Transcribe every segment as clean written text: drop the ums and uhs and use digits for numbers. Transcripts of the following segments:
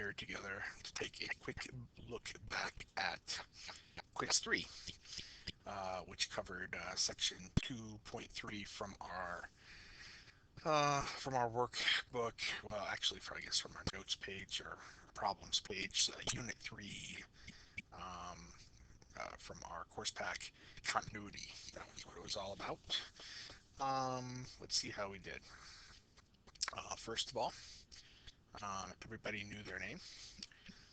here together to take a quick look back at quiz 3, which covered section 2.3 from our workbook. Well, actually, I guess from our notes page or problems page, unit 3, um, from our course pack, continuity. That was what it was all about. Let's see how we did. First of all, everybody knew their name.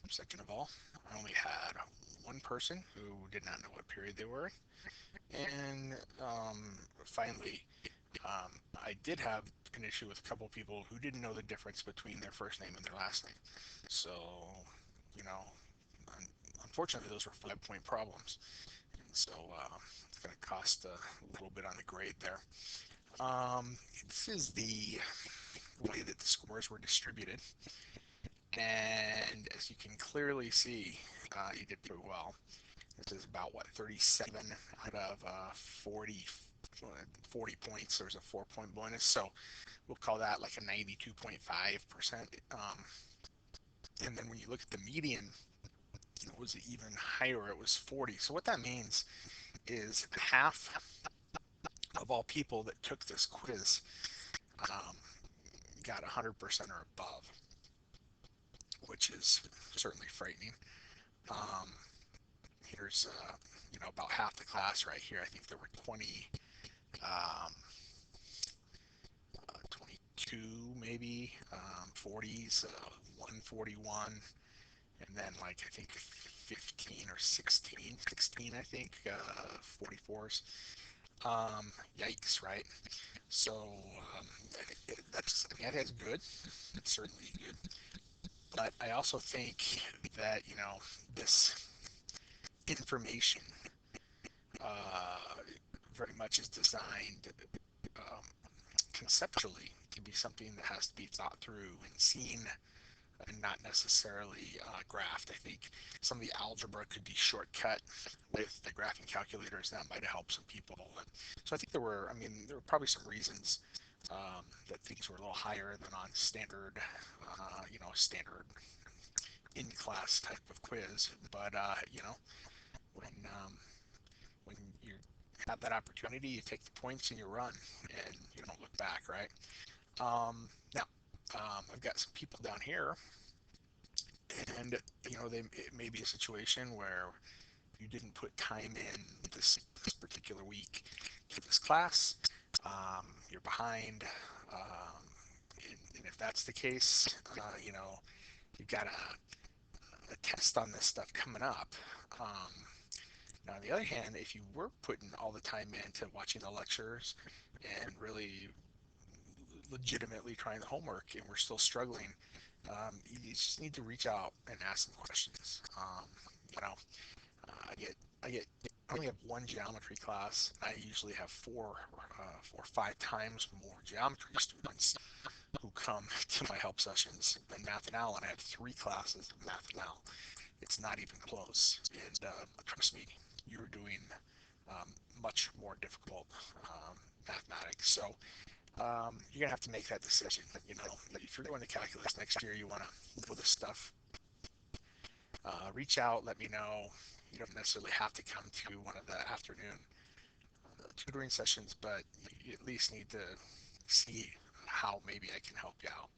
Second of all, I only had one person who did not know what period they were in. And finally, I did have an issue with a couple of people who didn't know the difference between their first name and their last name. So, you know, unfortunately, those were 5-point problems. And so it's going to cost a little bit on the grade there. This is the way that the scores were distributed. And as you can clearly see, you did pretty well. This is about, what, 37 out of 40 points. There's a 4-point bonus. So we'll call that like a 92.5%. And then when you look at the median, it was even higher. It was 40. So what that means is half of all people that took this quiz got 100% or above, which is certainly frightening. Here's about half the class right here. I think there were 22 maybe, 40s, 141, and then like I think 15 or 16 I think, 44s. Yikes, right? So that's good. It's certainly good. But I also think that this information very much is designed conceptually to be something that has to be thought through and seen, and not necessarily graphed. I think some of the algebra could be shortcut with the graphing calculators. That might have helped some people. So I think there were probably some reasons that things were a little higher than on standard, standard in-class type of quiz. But when you have that opportunity, you take the points and you run, and you don't look back, right? Now, I've got some people down here, and it may be a situation where you didn't put time in this particular week to this class. You're behind, and if that's the case, you've got a test on this stuff coming up. Now, on the other hand, if you were putting all the time into watching the lectures and really legitimately trying the homework and we're still struggling, you just need to reach out and ask some questions. I only have one geometry class. I usually have 4 or 5 times more geometry students who come to my help sessions than Math and Al, and I have 3 classes of Math and Al. It's not even close. And trust me, you're doing much more difficult mathematics. So you're gonna have to make that decision. If you're doing the calculus next year, you want to know this stuff. Reach out, let me know. You don't necessarily have to come to one of the afternoon tutoring sessions, but you at least need to see how maybe I can help you out.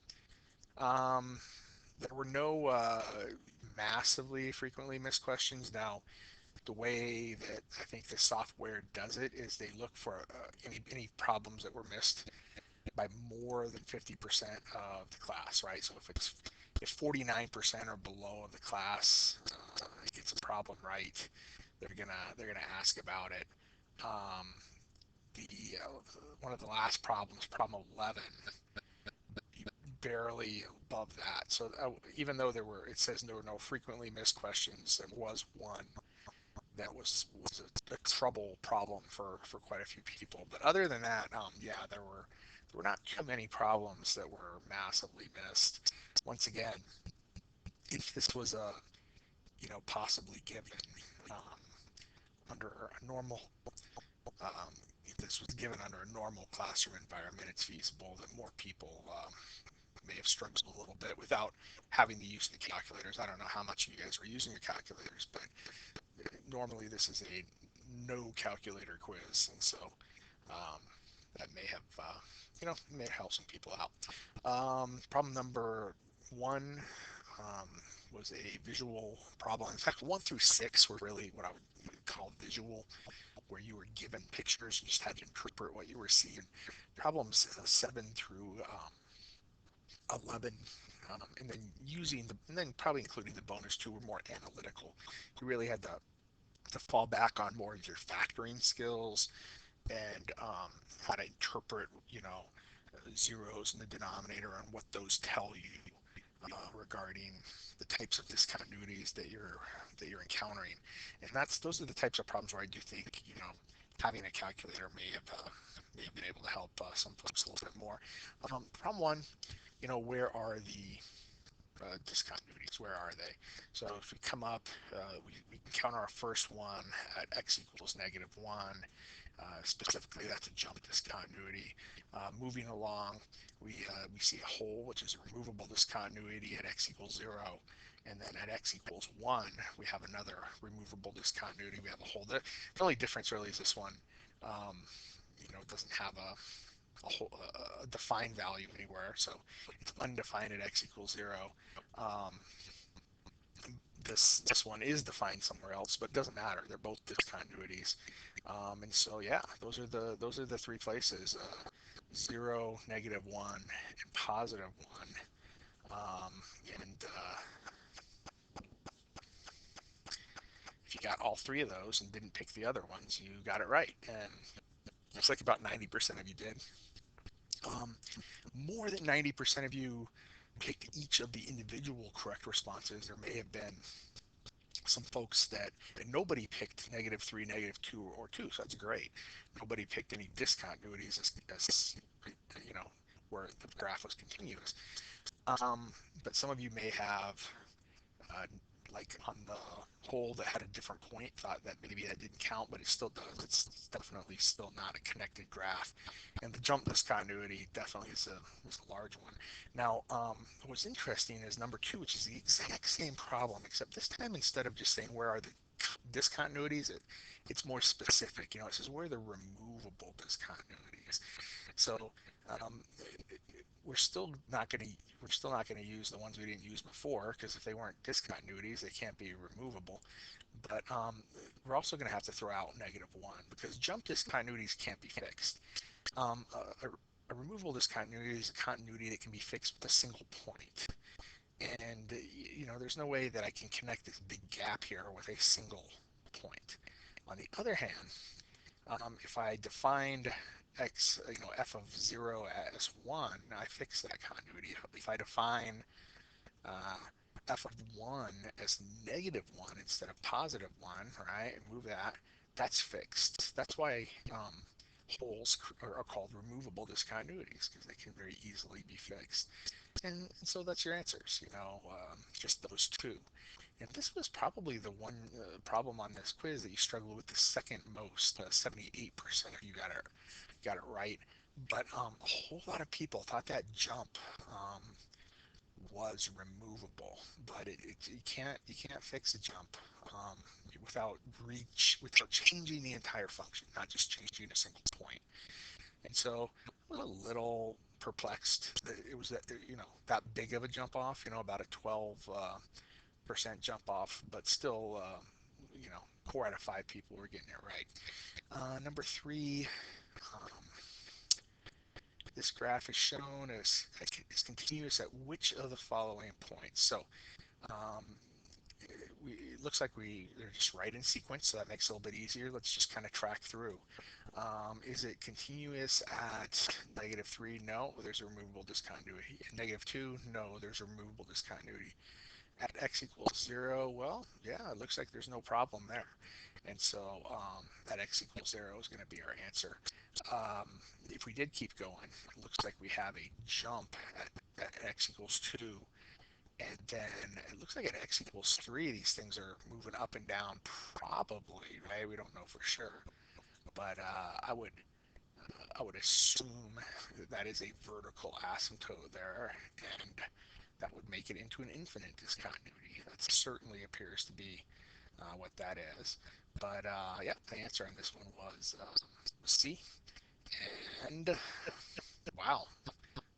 There were no massively frequently missed questions. Now, the way that I think the software does it is they look for any problems that were missed by more than 50% of the class, right? So if 49% or below of the class gets a problem right, they're gonna ask about it. The one of the last problems, problem 11, barely above that. So even though it says there were no frequently missed questions, there was one that was a trouble problem for quite a few people. But other than that, there were not too many problems that were massively missed. Once again, if this was possibly given under a normal, if this was given under a normal classroom environment, it's feasible that more people may have struggled a little bit without having to use the calculators. I don't know how much you guys are using your calculators, but normally this is a no calculator quiz, and so um, that may have may help some people out. Problem number one um, was a visual problem. In fact, 1 through 6 were really what I would call visual, where you were given pictures, you just had to interpret what you were seeing. Problems 7 through 11, and then and then probably including the bonus 2 were more analytical. You really had to fall back on more of your factoring skills and how to interpret, zeros in the denominator and what those tell you regarding the types of discontinuities that you're encountering. And those are the types of problems where I do think, having a calculator may have been able to help some folks a little bit more. Problem one, where are the discontinuities? Where are they? So if we come up, we encounter our first one at x equals -1. Specifically, that's a jump discontinuity. Moving along, we see a hole, which is a removable discontinuity at x equals 0. And then at x equals 1, we have another removable discontinuity. We have a hole. The only difference really is this one, it doesn't have a defined value anywhere. So it's undefined at x equals 0. Um, this one is defined somewhere else, but it doesn't matter. They're both discontinuities. And so yeah, those are the three places: 0, -1, and +1. And if you got all three of those and didn't pick the other ones, you got it right. And looks like about 90% of you did. More than 90% of you picked each of the individual correct responses. There may have been some folks that nobody picked -3, -2, or 2, so that's great. Nobody picked any discontinuities as where the graph was continuous. But some of you may have, uh, like on the hole that had a different point, thought that maybe that didn't count, but it still does. It's definitely still not a connected graph. And the jump discontinuity definitely is a large one. Now, what's interesting is number 2, which is the exact same problem, except this time instead of just saying where are the discontinuities, it's more specific. It says where are the removable discontinuities. So um, we're still not going to use the ones we didn't use before, because if they weren't discontinuities, they can't be removable. But we're also going to have to throw out -1, because jump discontinuities can't be fixed. A removable discontinuity is a continuity that can be fixed with a single point. And there's no way that I can connect this big gap here with a single point. On the other hand, if I defined f of 0 as 1, I fix that continuity. If I define f of 1 as -1 instead of +1, right, and move that, that's fixed. That's why holes are called removable discontinuities, because they can very easily be fixed. And so that's your answers, just those two. And this was probably the one problem on this quiz that you struggled with the second most. 78% of you got it right. But a whole lot of people thought that jump was removable, but you can't fix a jump without changing the entire function, not just changing a single point. And so I was a little perplexed that it was that big of a jump off, about a 12% jump off, but still, 4 out of 5 people were getting it right. Number 3, this graph is shown as continuous at which of the following points? So um, it looks like they're just right in sequence, so that makes it a little bit easier. Let's just kind of track through. Is it continuous at -3? No, there's a removable discontinuity. At -2? No, there's a removable discontinuity. At x equals 0, well, yeah, it looks like there's no problem there. And so at x equals 0 is going to be our answer. If we did keep going, it looks like we have a jump at x equals 2. And then it looks like at x equals 3, these things are moving up and down, probably, right? We don't know for sure. But I would assume that is a vertical asymptote there. And make it into an infinite discontinuity. That certainly appears to be what that is. But yeah, the answer on this one was C. And wow,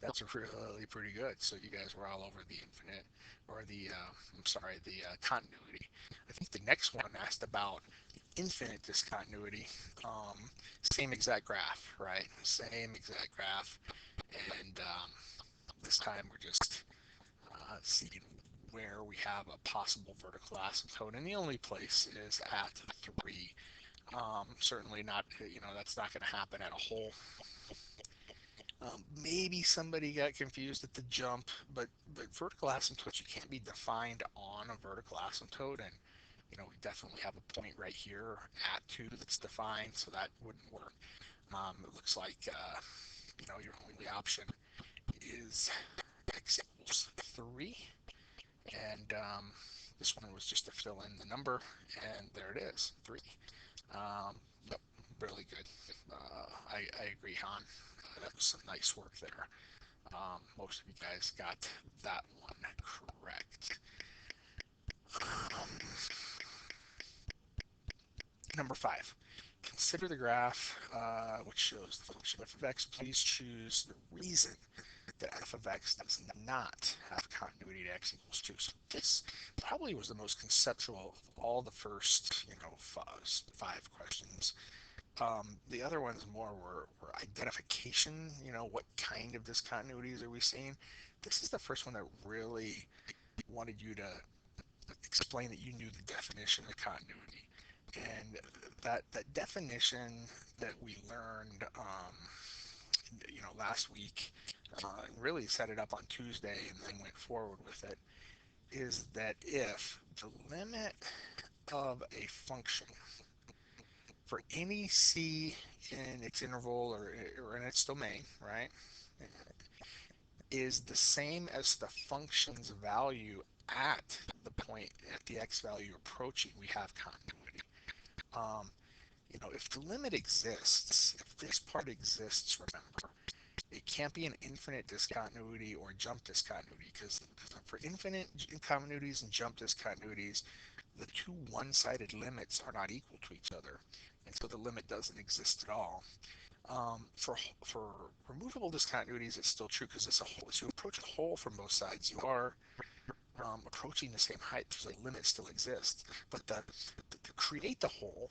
that's really pretty good. So you guys were all over the infinite, or the, I'm sorry, the continuity. I think the next one asked about infinite discontinuity. Same exact graph, right? Same exact graph. And this time we're just seeing where we have a possible vertical asymptote. And the only place is at 3. Certainly not, that's not going to happen at a hole. Maybe somebody got confused at the jump, but vertical asymptotes, you can't be defined on a vertical asymptote, and we definitely have a point right here at 2 that's defined, so that wouldn't work. It looks like your only option is x equals 3, and this one was just to fill in the number, and there it is, 3. Yep, really good. I agree, Han. That was some nice work there. Most of you guys got that one correct. Number 5. Consider the graph which shows the function f of x. Please choose the reason that f of x does not have continuity to x equals 2. So this probably was the most conceptual of all the first, 5 questions. The other ones more were identification, what kind of discontinuities are we seeing? This is the first one that really wanted you to explain that you knew the definition of continuity. And that definition that we learned, last week, really set it up on Tuesday and then went forward with it, is that if the limit of a function for any c in its interval or in its domain, right, is the same as the function's value at the point at the x value approaching, we have continuity. If the limit exists, if this part exists, remember, it can't be an infinite discontinuity or jump discontinuity, because for infinite continuities and jump discontinuities, the two one-sided limits are not equal to each other, and so the limit doesn't exist at all. For removable discontinuities, it's still true because it's a hole. As you approach a hole from both sides, you are approaching the same height, so the limit still exists. But to create the hole,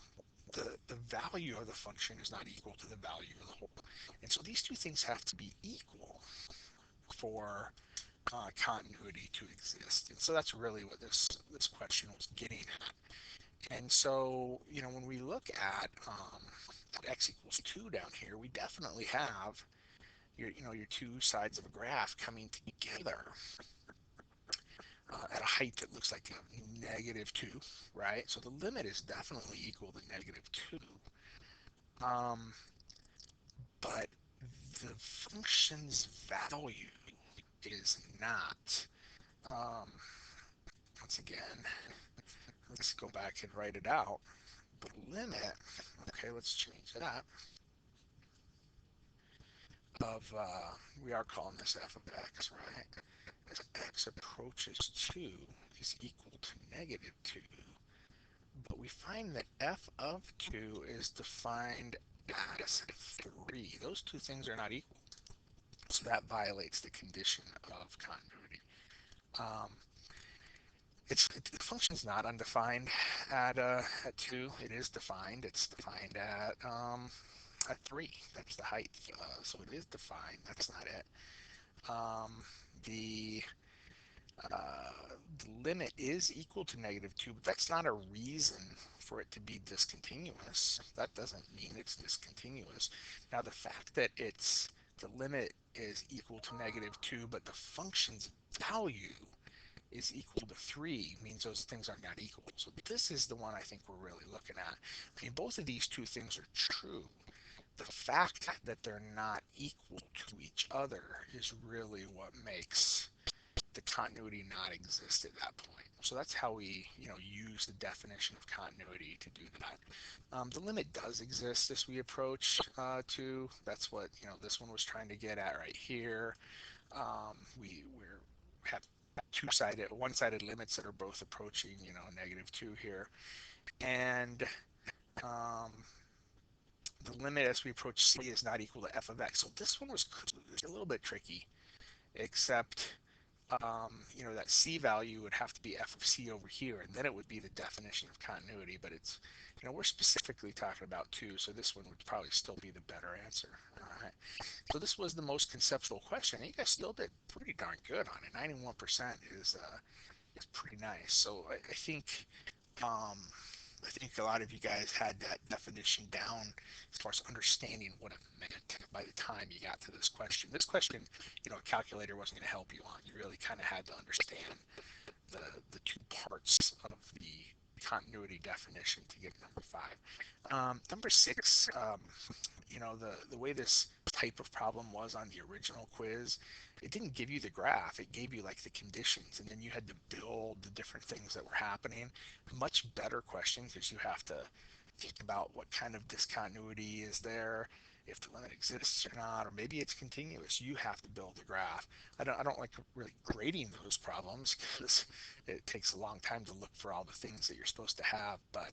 the value of the function is not equal to the value of the hole. And so these two things have to be equal for continuity to exist. And so that's really what this question was getting at. And so, when we look at x equals 2 down here, we definitely have your two sides of a graph coming together at a height that looks like -2, right? So the limit is definitely equal to -2. But the function's value is not. Once again, let's go back and write it out. The limit, okay, let's change that, of, we are calling this f of x, right? As x approaches 2 is equal to -2. But we find that f of 2 is defined as 3. Those two things are not equal. So that violates the condition of continuity. The function is not undefined at 2. It is defined. It's defined at 3. That's the height. So it is defined. That's not it. The limit is equal to -2, but that's not a reason for it to be discontinuous. That doesn't mean it's discontinuous. Now, the fact that the limit is equal to -2, but the function's value is equal to 3 means those things are not equal. So this is the one I think we're really looking at. I mean, both of these two things are true. The fact that they're not equal to each other is really what makes the continuity not exist at that point. So that's how we, use the definition of continuity to do that. The limit does exist as we approach 2. That's what, this one was trying to get at right here. We have 2 two-sided, one-sided limits that are both approaching, -2 here. And um, the limit as we approach c is not equal to f of x. So this one was a little bit tricky, except that c value would have to be f of c over here, and then it would be the definition of continuity. But it's, we're specifically talking about 2, so this one would probably still be the better answer. All right. So this was the most conceptual question. You guys still did pretty darn good on it. 91% is pretty nice. So um, I think a lot of you guys had that definition down as far as understanding what it meant by the time you got to this question. This question, a calculator wasn't going to help you on. You really kind of had to understand the two parts of the continuity definition to get number 5. Number 6, the way this type of problem was on the original quiz, it didn't give you the graph, it gave you like the conditions, and then you had to build the different things that were happening. Much better question, because you have to think about what kind of discontinuity is there, if the limit exists or not, or maybe it's continuous. You have to build the graph. I don't like really grading those problems, because it takes a long time to look for all the things that you're supposed to have, but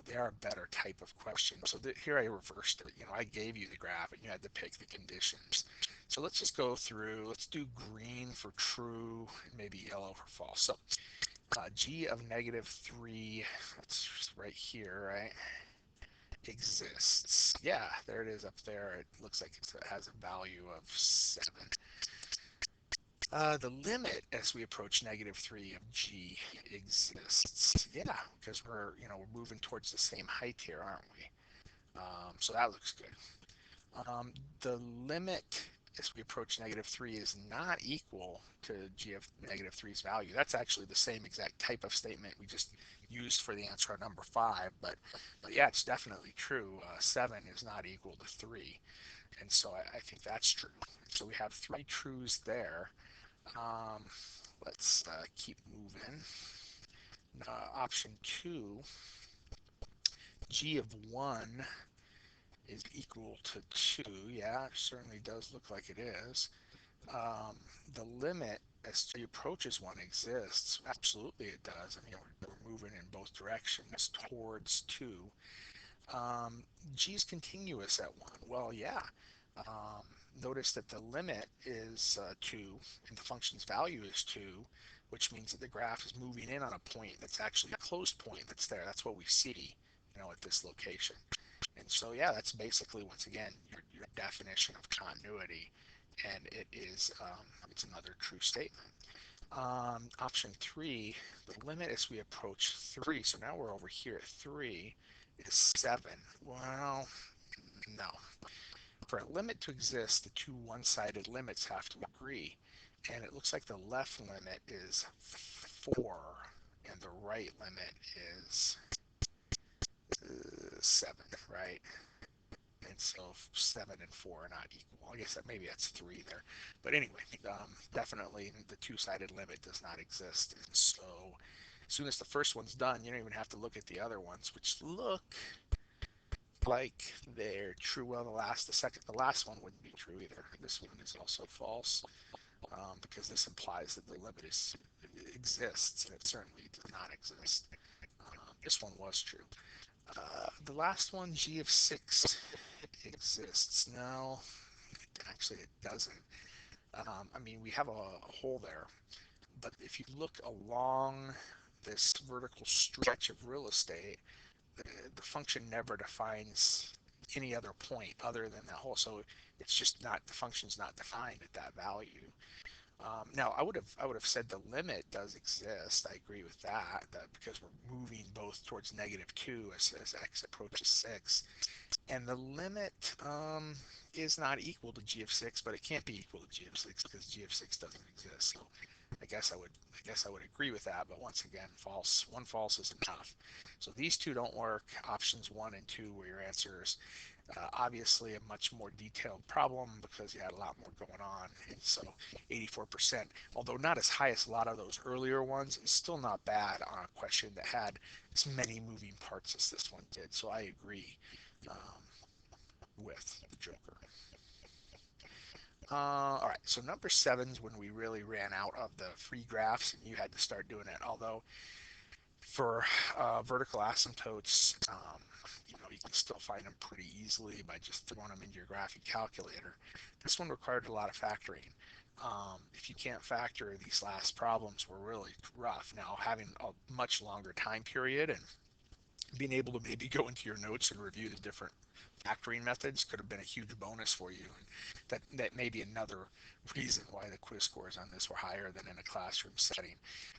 they are a better type of question. So here I reversed it. I gave you the graph and you had to pick the conditions. So let's just go through. Let's do green for true and maybe yellow for false. So g of -3, that's right here, right, exists. Yeah, there it is up there. It looks like it has a value of 7. The limit as we approach -3 of g exists. Yeah, because we're moving towards the same height here, aren't we? So that looks good. The limit as we approach -3 is not equal to g of -3's value. That's actually the same exact type of statement we just used for the answer on number 5, but yeah, it's definitely true. 7 is not equal to 3, and so I think that's true. So we have 3 truths there. Let's keep moving. Option 2, g of 1 is equal to 2. Yeah, it certainly does look like it is. The limit as 3 approaches 1 exists. Absolutely it does. I mean, we're moving in both directions towards 2. G is continuous at 1. Well, yeah. Notice that the limit is 2 and the function's value is 2, which means that the graph is moving in on a point that's actually a closed point that's there. That's what we see, at this location. And so, yeah, that's basically, once again, your definition of continuity, and it is it's another true statement. Option 3, the limit as we approach 3, so now we're over here at 3, is 7. Well, no. For a limit to exist, the two one-sided limits have to agree, and it looks like the left limit is 4, and the right limit is 7, right? And so 7 and 4 are not equal. I guess maybe that's 3 there. But anyway, definitely the two-sided limit does not exist. And so as soon as the first one's done, you don't even have to look at the other ones, which look like they're true. Well, the last one wouldn't be true either. This one is also false, because this implies that the limit exists, and it certainly does not exist. This one was true. The last one, g of 6, exists. No, actually it doesn't. I mean, we have a hole there, but if you look along this vertical stretch of real estate, the function never defines any other point other than that hole. So it's just not, the function's not defined at that value. Now I would have said the limit does exist. I agree with that because we're moving both towards -2 as x approaches 6, and the limit is not equal to g of 6, but it can't be equal to g of 6 because g of 6 doesn't exist. So I guess I would agree with that, but once again, false. One false is enough. So these two don't work. Options 1 and 2 were your answers. Obviously a much more detailed problem because you had a lot more going on. And so 84%, although not as high as a lot of those earlier ones, is still not bad on a question that had as many moving parts as this one did. So I agree with the Joker. All right, so number seven's when we really ran out of the free graphs and you had to start doing it. Although for vertical asymptotes, you can still find them pretty easily by just throwing them into your graphic calculator. This one required a lot of factoring. If you can't factor, these last problems were really rough. Now, having a much longer time period and being able to maybe go into your notes and review the different factoring methods could have been a huge bonus for you. And that may be another reason why the quiz scores on this were higher than in a classroom setting.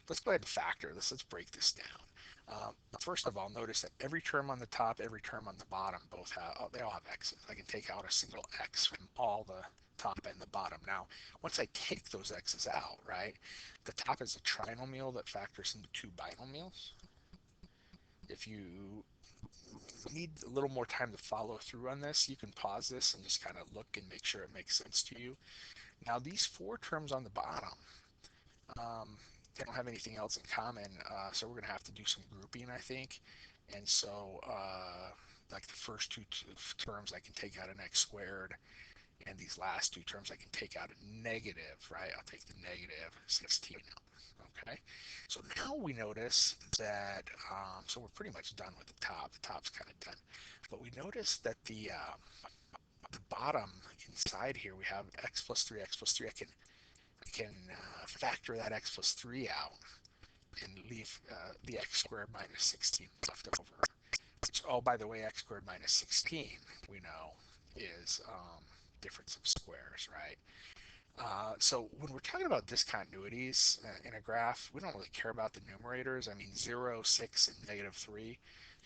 Let's go ahead and factor this. Let's break this down. First of all, notice that every term on the top, every term on the bottom, they all have x's. I can take out a single x from all the top and the bottom. Now, once I take those x's out, right, the top is a trinomial that factors into two binomials. If you need a little more time to follow through on this, you can pause this and just kind of look and make sure it makes sense to you. Now, these four terms on the bottom, they don't have anything else in common, so we're going to have to do some grouping, I think. And so, like the first two terms, I can take out an x squared, and these last two terms, I can take out a negative, right? I'll take the negative 16 out. Okay, so now we notice that, so we're pretty much done with the top. The top's kind of done. But we notice that the bottom inside here, we have x plus 3, x plus 3. I can factor that x plus 3 out and leave the x squared minus 16 left over. Which, oh, by the way, x squared minus 16, we know, is difference of squares, right? So when we're talking about discontinuities in a graph, we don't really care about the numerators. I mean, 0, 6, and negative 3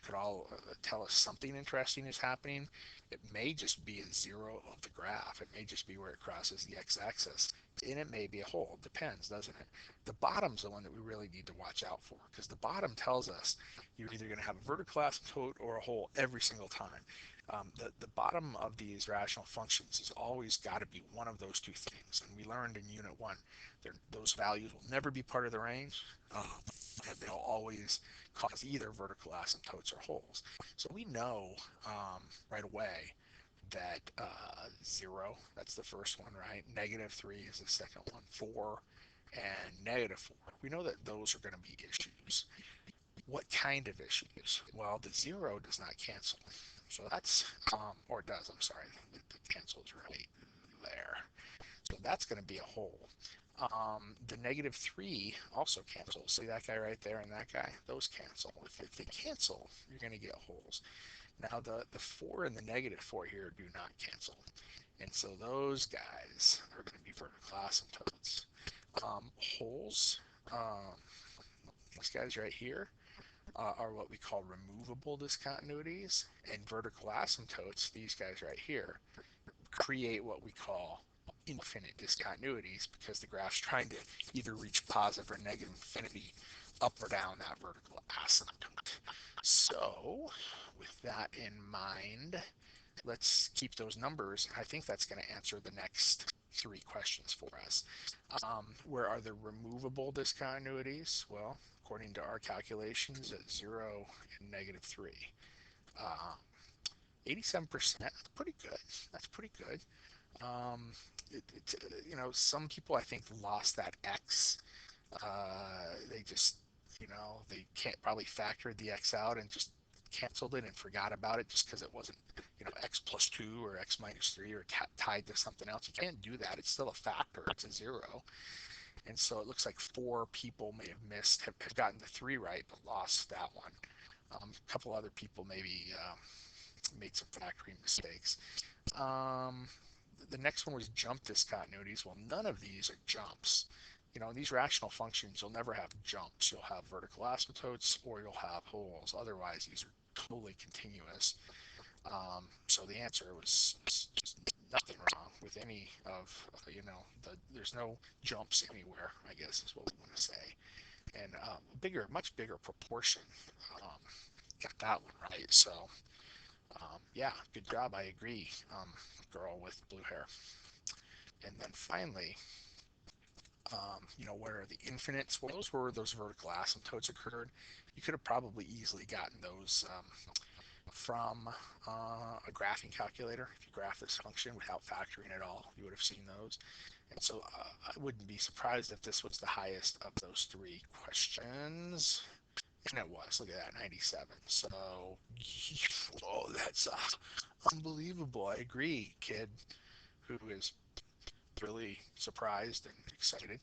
could all tell us something interesting is happening. It may just be a zero of the graph. It may just be where it crosses the x-axis. And it may be a hole. Depends, doesn't it? The bottom's the one that we really need to watch out for, because the bottom tells us you're either going to have a vertical asymptote or a hole every single time. The bottom of these rational functions has always got to be one of those two things. And we learned in Unit 1, those values will never be part of the range, and they'll always cause either vertical asymptotes or holes. So we know right away that 0, that's the first one, right? Negative 3 is the second one. 4 and negative 4. We know that those are going to be issues. What kind of issues? Well, the 0 does not cancel. So that's, or it does, I'm sorry, the cancel is right there. So that's going to be a hole. The negative 3 also cancels. See that guy right there and that guy? Those cancel. If they cancel, you're going to get holes. Now the 4 and the negative 4 here do not cancel. And so those guys are going to be vertical asymptotes. Holes, these guys right here, are what we call removable discontinuities, and vertical asymptotes, these guys right here, create what we call infinite discontinuities, because the graph's trying to either reach positive or negative infinity up or down that vertical asymptote. So with that in mind, let's keep those numbers. I think that's going to answer the next three questions for us. Where are the removable discontinuities? Well, according to our calculations, at 0 and negative 3. 87%, that's pretty good. That's pretty good. Um, some people I think lost that X. They just, they can't probably factor the X out and just canceled it and forgot about it just because it wasn't, X plus 2 or X minus 3 or tied to something else. You can't do that. It's still a factor. It's a 0. And so it looks like 4 people may have gotten the 3 right, but lost that one. A couple other people maybe made some factoring mistakes. The next one was jump discontinuities. Well, none of these are jumps. These rational functions, you'll never have jumps. You'll have vertical asymptotes or you'll have holes. Otherwise, these are totally continuous. So the answer was just nothing wrong with any of, there's no jumps anywhere, I guess is what we want to say. And much bigger proportion got that one right. So yeah, good job. I agree, girl with blue hair. And then finally, where are the infinites? Well, those were those vertical asymptotes occurred. You could have probably easily gotten those from a graphing calculator. If you graph this function without factoring at all, you would have seen those. And so I wouldn't be surprised if this was the highest of those three questions. And it was. Look at that, 97. So, oh, that's unbelievable. I agree, kid who is really surprised and excited.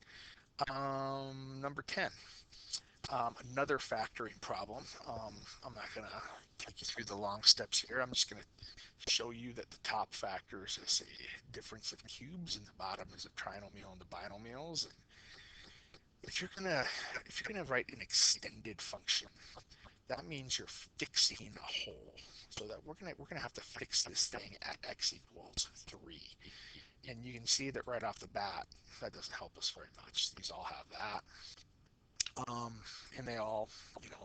Number 10. Another factoring problem. I'm not going to take you through the long steps here. I'm just going to show you that the top factors is a difference of cubes and the bottom is a trinomial and the binomials. And if you're gonna write an extended function, that means you're fixing a hole. So that we're gonna have to fix this thing at x equals 3. And you can see that right off the bat, that doesn't help us very much. These all have that. And they all,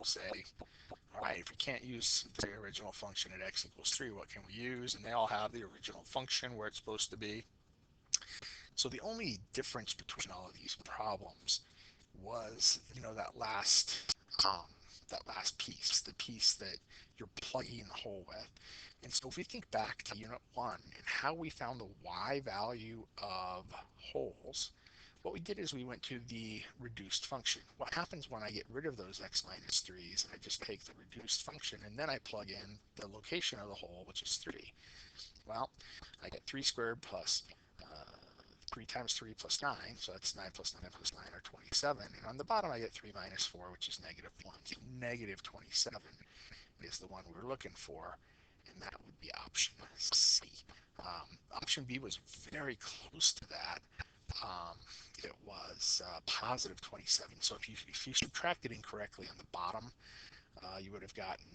say, all right, if we can't use the original function at x equals 3, what can we use? And they all have the original function where it's supposed to be. So the only difference between all of these problems was, um, that last piece, the piece that you're plugging the hole with. And so if we think back to Unit 1 and how we found the y value of holes, what we did is we went to the reduced function. What happens when I get rid of those x minus 3's? I just take the reduced function and then I plug in the location of the hole, which is 3. Well, I get 3 squared plus 3 times 3 plus 9, so that's 9 plus 9 plus 9 are 27. And on the bottom I get 3 minus 4, which is negative 1. So negative 27 is the one we were looking for, and that would be option C. Option B was very close to that. It was positive 27. So if you subtracted incorrectly on the bottom, you would have gotten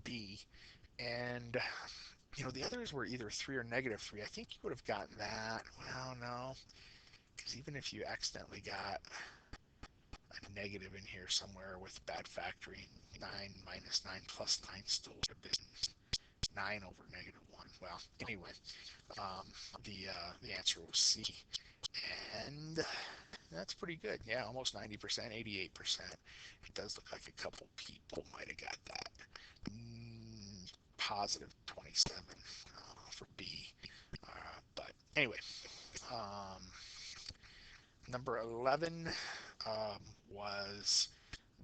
B. And the others were either 3 or negative 3. I think you would have gotten that. Well, no, because even if you accidentally got a negative in here somewhere with bad factoring, 9 minus 9 plus 9 still would have been 9 over negative 1. Well, anyway, the answer was C. And that's pretty good. Yeah, almost 90%, 88%. It does look like a couple people might have got that. Positive 27 for B. But anyway, number 11 was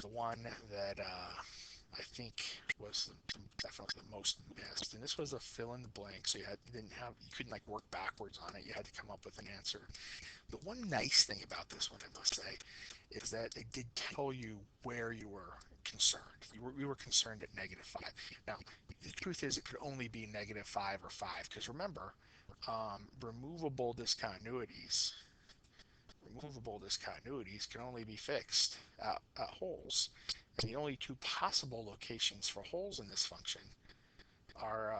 the one that I think was definitely the most missed, and this was a fill in the blank. So you couldn't like work backwards on it. You had to come up with an answer. The one nice thing about this one, I must say, is that it did tell you where you were concerned. We were concerned at negative 5. Now, the truth is it could only be negative 5 or 5, because remember, removable discontinuities can only be fixed at holes. And the only two possible locations for holes in this function are,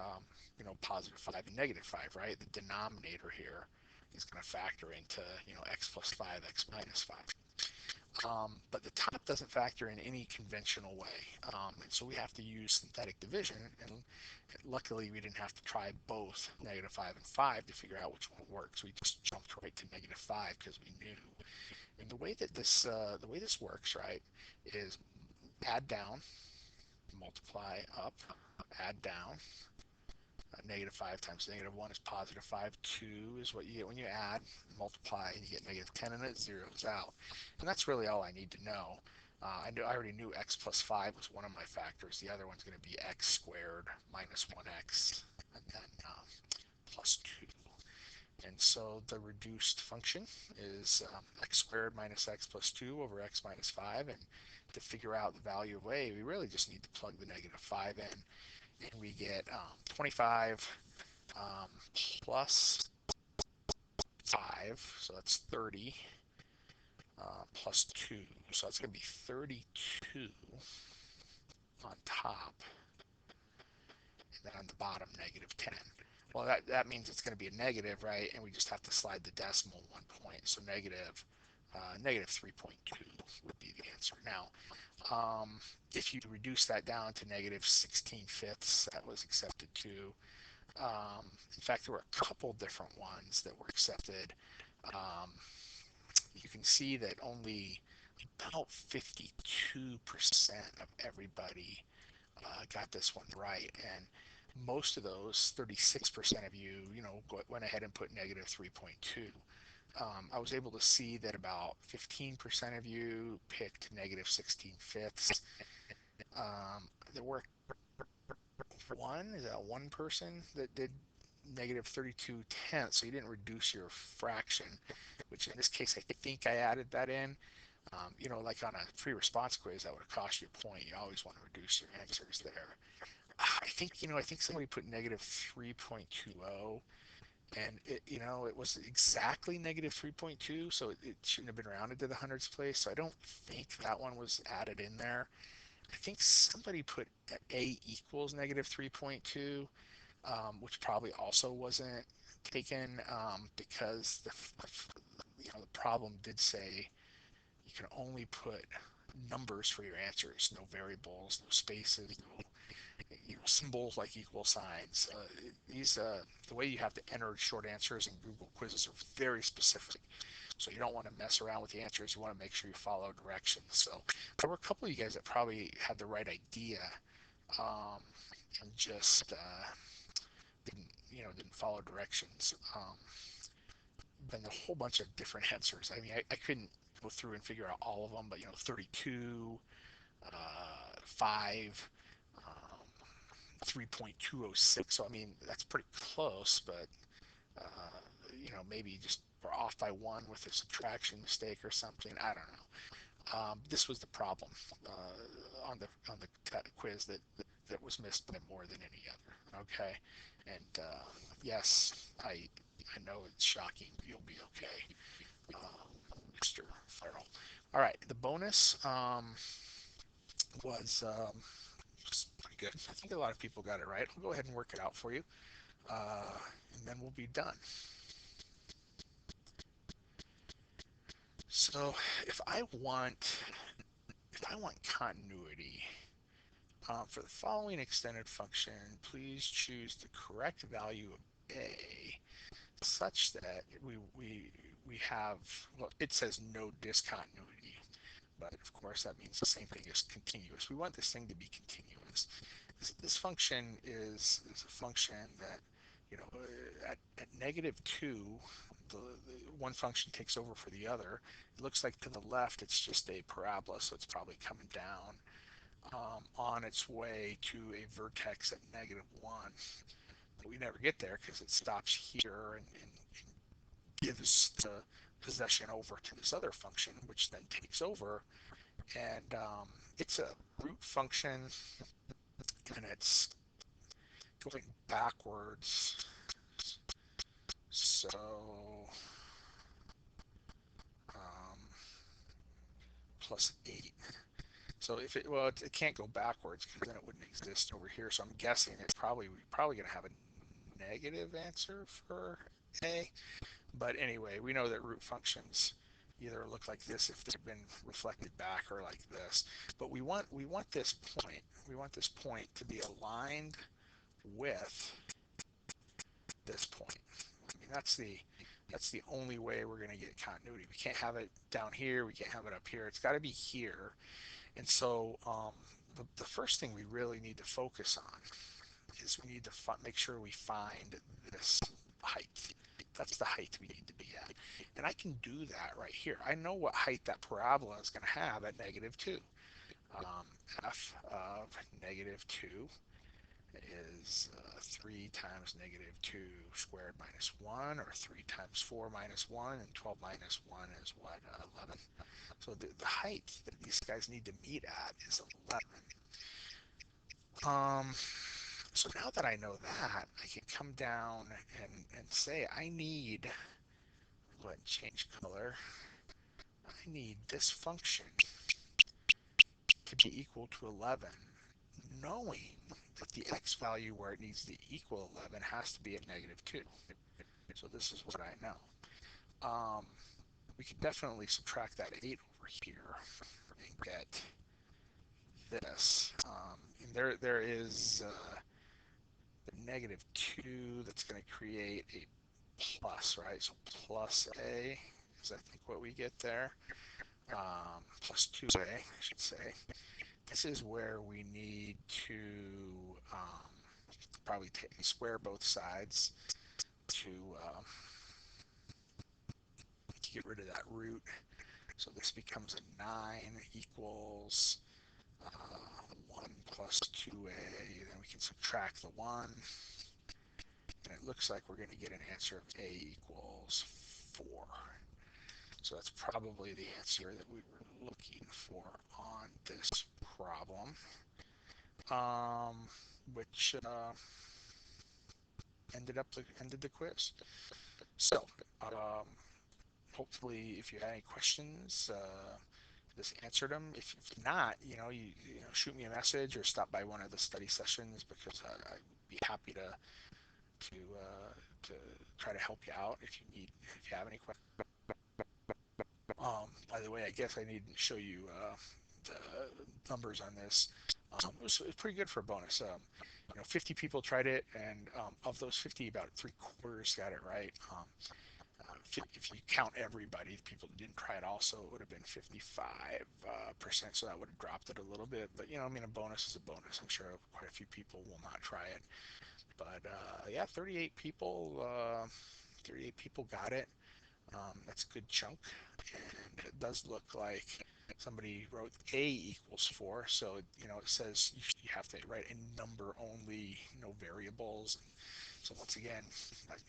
positive 5 and negative 5, right? The denominator here is going to factor into, x plus 5, x minus 5. But the top doesn't factor in any conventional way. And so we have to use synthetic division. And luckily, we didn't have to try both negative 5 and 5 to figure out which one works. We just jumped right to negative 5 because we knew. And the way this works, right, is add down, multiply up, add down. Negative 5 times negative 1 is positive 5. 2 is what you get when you add, multiply, and you get negative 10, and it zeroes out. And that's really all I need to know. I already knew x plus 5 was one of my factors. The other one's going to be x squared minus 1x, and then plus 2. And so the reduced function is x squared minus x plus 2 over x minus 5. And to figure out the value of a, we really just need to plug the negative 5 in. And we get 25 plus 5, so that's 30, plus 2, so that's going to be 32 on top, and then on the bottom, negative 10. Well, that means it's going to be a negative, right? And we just have to slide the decimal 1 point, so negative 3.2 would be the answer. Now, if you reduce that down to negative 16/5, that was accepted too. In fact, there were a couple different ones that were accepted. You can see that only about 52% of everybody got this one right. And most of those, 36% of you, went ahead and put negative 3.2. I was able to see that about 15% of you picked negative 16 fifths. There were is that one person that did negative 32 tenths, so you didn't reduce your fraction, which in this case, I think I added that in. Like on a free response quiz, that would have cost you a point. You always want to reduce your answers there. I think somebody put negative 3.20, and it was exactly negative 3.2, so it shouldn't have been rounded to the hundredths place. So I don't think that one was added in there. I think somebody put a equals negative 3.2, which probably also wasn't taken, because the problem did say you can only put numbers for your answers, no variables, no spaces, no symbols like equal signs. The way you have to enter short answers in Google quizzes are very specific. So you don't want to mess around with the answers. You want to make sure you follow directions. So there were a couple of you guys that probably had the right idea, um, and just didn't follow directions. Then a whole bunch of different answers. I mean, I couldn't go through and figure out all of them, but 32, 5, 3.206. So I mean, that's pretty close, but maybe just we're off by one with a subtraction mistake or something. I don't know. This was the problem on the quiz that was missed by more than any other. Okay, and yes, I know it's shocking. You'll be okay, Mr. Farrell. All right, the bonus was pretty good. I think a lot of people got it right. I'll go ahead and work it out for you, and then we'll be done. So if I want continuity, for the following extended function, please choose the correct value of a such that we have, well, it says no discontinuity, but of course that means the same thing as continuous. We want this thing to be continuous. This function is a function that, at -2, the one function takes over for the other. It looks like to the left it's just a parabola, so it's probably coming down, on its way to a vertex at -1. But we never get there because it stops here and gives the possession over to this other function, which then takes over. And it's a root function, and it's going backwards. So um, +8. So it can't go backwards because then it wouldn't exist over here. So I'm guessing we're probably going to have a negative answer for A. But anyway, we know that root functions either look like this if they've been reflected back, or like this. But we want this point. We want this point to be aligned with this point. I mean, that's the only way we're going to get continuity. We can't have it down here. We can't have it up here. It's got to be here. And so the first thing we really need to focus on is we need to make sure we find this height. That's the height we need to be at. And I can do that right here. I know what height that parabola is going to have at -2. F of -2 is 3 times -2 squared minus 1, or 3 times 4 minus 1, and 12 minus 1 is what, 11. So the height that these guys need to meet at is 11. So now that I know that, I can come down and say I need, go ahead and change color, I need this function to be equal to 11, knowing that the x value where it needs to equal 11 has to be at -2. So this is what I know. We can definitely subtract that 8 over here and get this. And there is the -2 that's going to create a plus, right? So plus a is, I think, what we get there. Plus 2a, I should say. this is where we need to probably square both sides to, to get rid of that root. So this becomes a 9 equals 1 plus 2a. Then we can subtract the 1. And it looks like we're going to get an answer of a equals 4. So that's probably the answer that we were looking for on this problem, which ended the quiz. So hopefully, if you had any questions, this answered them. If not, you know, shoot me a message or stop by one of the study sessions, because I'd be happy to try to help you out if you have any questions. By the way, I guess I need to show you the numbers on this. It was pretty good for a bonus. 50 people tried it, and of those 50, about 3/4 got it right. If you count everybody, people who didn't try it also, it would have been 55%, so that would have dropped it a little bit. But, I mean, a bonus is a bonus. I'm sure quite a few people will not try it. But, yeah, 38 people got it. That's a good chunk. And it does look like somebody wrote a equals 4, so it says you have to write a number only, no variables. So once again,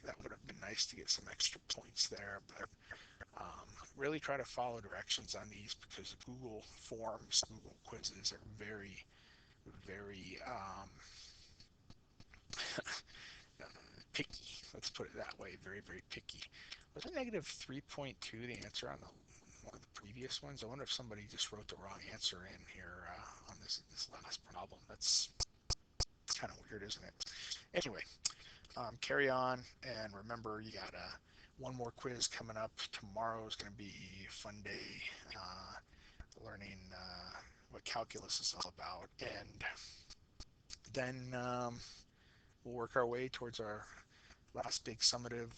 that would have been nice to get some extra points there, but really try to follow directions on these, because Google Forms, Google quizzes are very, very picky. Let's put it that way. Very, very picky. Was it negative 3.2 the answer on one of the previous ones? I wonder if somebody just wrote the wrong answer in here on this last problem. That's kind of weird, isn't it? Anyway, carry on, and remember, you got one more quiz coming up. Tomorrow is going to be a fun day, learning what calculus is all about, and then we'll work our way towards our last big summative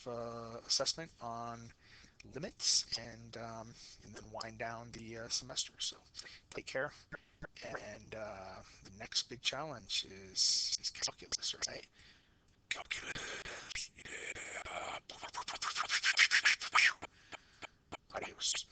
assessment on limits, and then wind down the semester. So take care, and the next big challenge is calculus, right? Calculus. Yeah. Adios.